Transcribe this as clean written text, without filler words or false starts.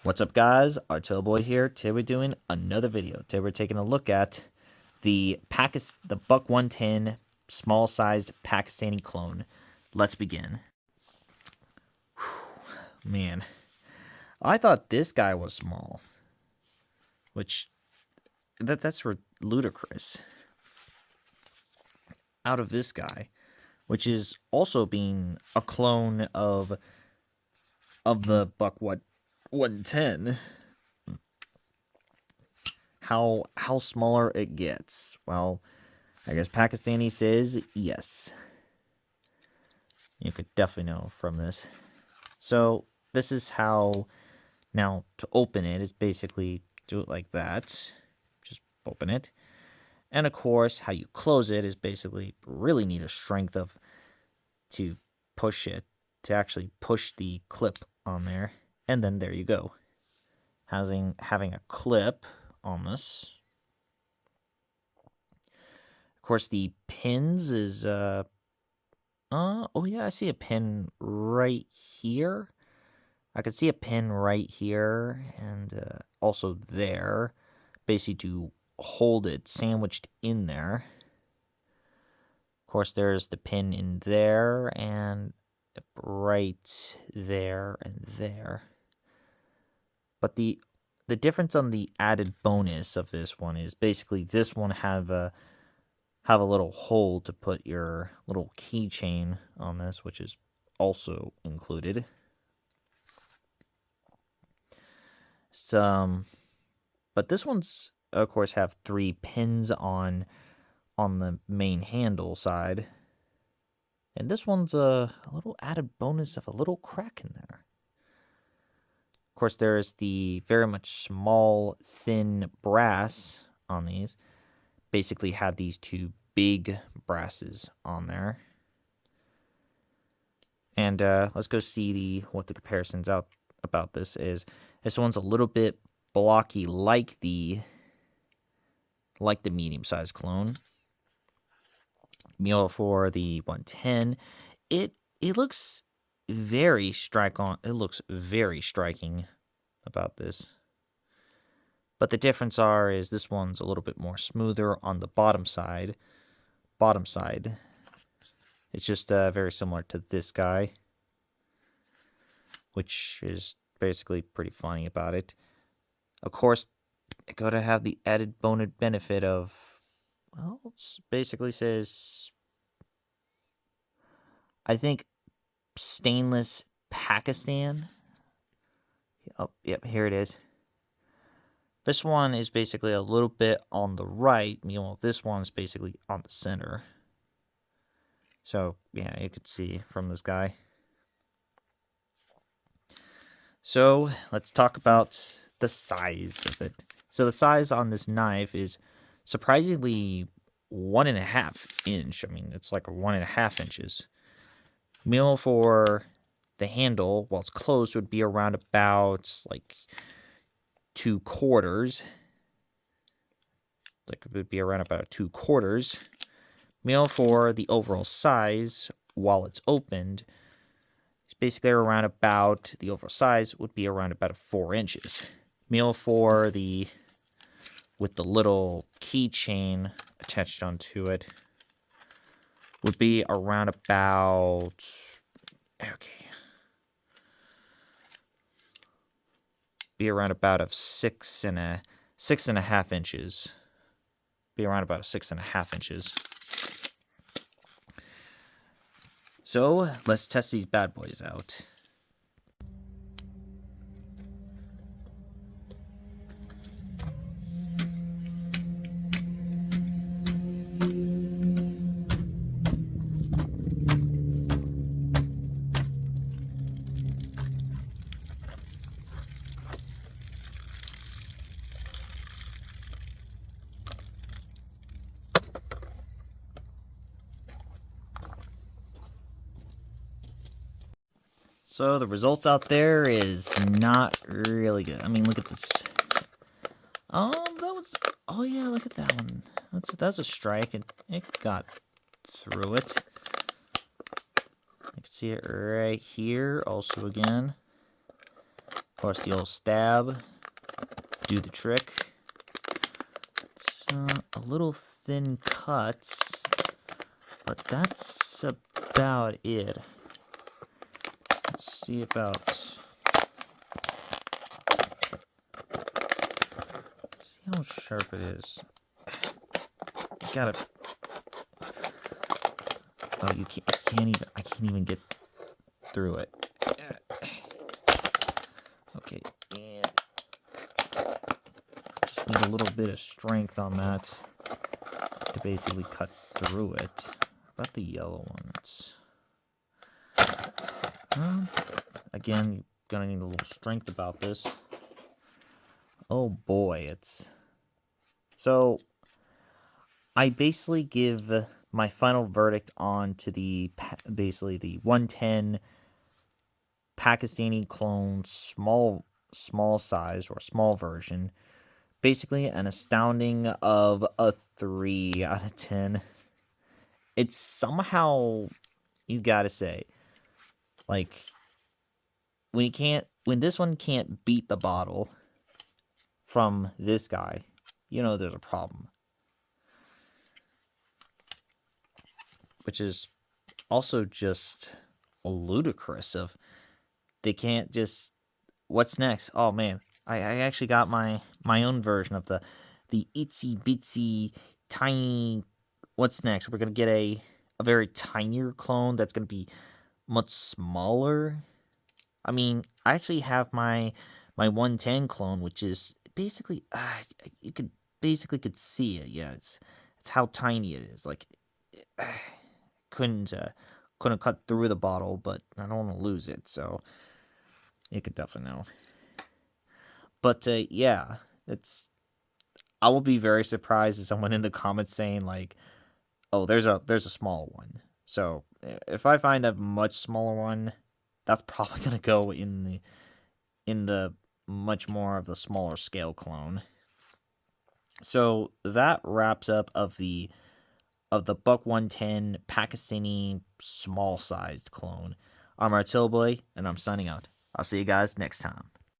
What's up, guys? Boy here. Today we're doing another video. Today we're taking a look at the Buck 110 small-sized Pakistani clone. Let's begin. Whew, man, I thought this guy was small, which that's ludicrous. Out of this guy, which is also being a clone of the Buck 110. How smaller it gets? Well, I guess Pakistani says yes. You could definitely know from this. So this is how, now to open it is basically do it like that. Just open it. And of course, how you close it is basically really need a strength to push it, to actually push the clip on there. And then there you go. Having a clip on this. Of course, the pins is oh yeah, I see a pin right here. I could see a pin right here and also there, basically to hold it sandwiched in there. Of course, there's the pin in there and right there and there. But the difference on the added bonus of this one is basically this one have a little hole to put your little keychain on this, which is also included. But this one's of course have 3 pins on the main handle side, and this one's a little added bonus of a little crack in there. Of course, there's the very much small, thin brass on these. Basically had these 2 big brasses on there. And let's go see what the comparisons out about this is. This one's a little bit blocky like the medium-sized clone. Meal for the 110. It looks very it looks very striking about this. But the difference is this one's a little bit more smoother on the bottom side. It's just very similar to this guy, which is basically pretty funny about it. Of course, it got to have the added bonus benefit of, well, it basically says, I think, stainless Pakistan. Oh, yep, here it is. This one is basically a little bit on the right, meanwhile this one's basically on the center. So, yeah, you could see from this guy. So, let's talk about the size of it. So, the size on this knife is surprisingly 1.5 inch. I mean, it's like 1.5 inches. Meanwhile, for the handle, while it's closed, would be around about like 2/4. Like it would be around about 2/4. Meanwhile, for the overall size, while it's opened, it's basically around about, the overall size would be around about 4 inches. Meanwhile, for with the little keychain attached onto it, would be around about, okay, be around about 6.5 inches. Be around about 6.5 inches. So let's test these bad boys out. So the results out there is not really good. I mean, look at this. Oh yeah, look at that one. That's a strike, and it got through it. I can see it right here. Also, again, Of course, the old stab. Do the trick. It's a little thin cuts, but that's about it. Let's see how sharp it is. You gotta. Oh, you can't even. I can't even get through it. Okay, and just need a little bit of strength on that to basically cut through it. About the yellow one, again, you're gonna need a little strength about this. Oh boy, so I basically give my final verdict on to basically the 110 Pakistani clone small size or small version. Basically an astounding of a 3 out of 10. It's somehow, you gotta say, like, when this one can't beat the bottle from this guy, you know there's a problem. Which is also just ludicrous of, they can't just, what's next? Oh man, I actually got my own version of the itsy bitsy tiny, what's next? We're gonna get a very tinier clone that's gonna be much smaller. I mean, I actually have my 110 clone, which is basically, you could see it. Yeah, it's how tiny it is. Like, couldn't cut through the bottle, but I don't want to lose it, so you could definitely know. But yeah, I will be very surprised if someone in the comments saying like, "Oh, there's a small one." So if I find a much smaller one, that's probably gonna go in the much more of the smaller scale clone. So that wraps up of the Buck 110 Pakistani small sized clone. I'm Artillboy, and I'm signing out. I'll see you guys next time.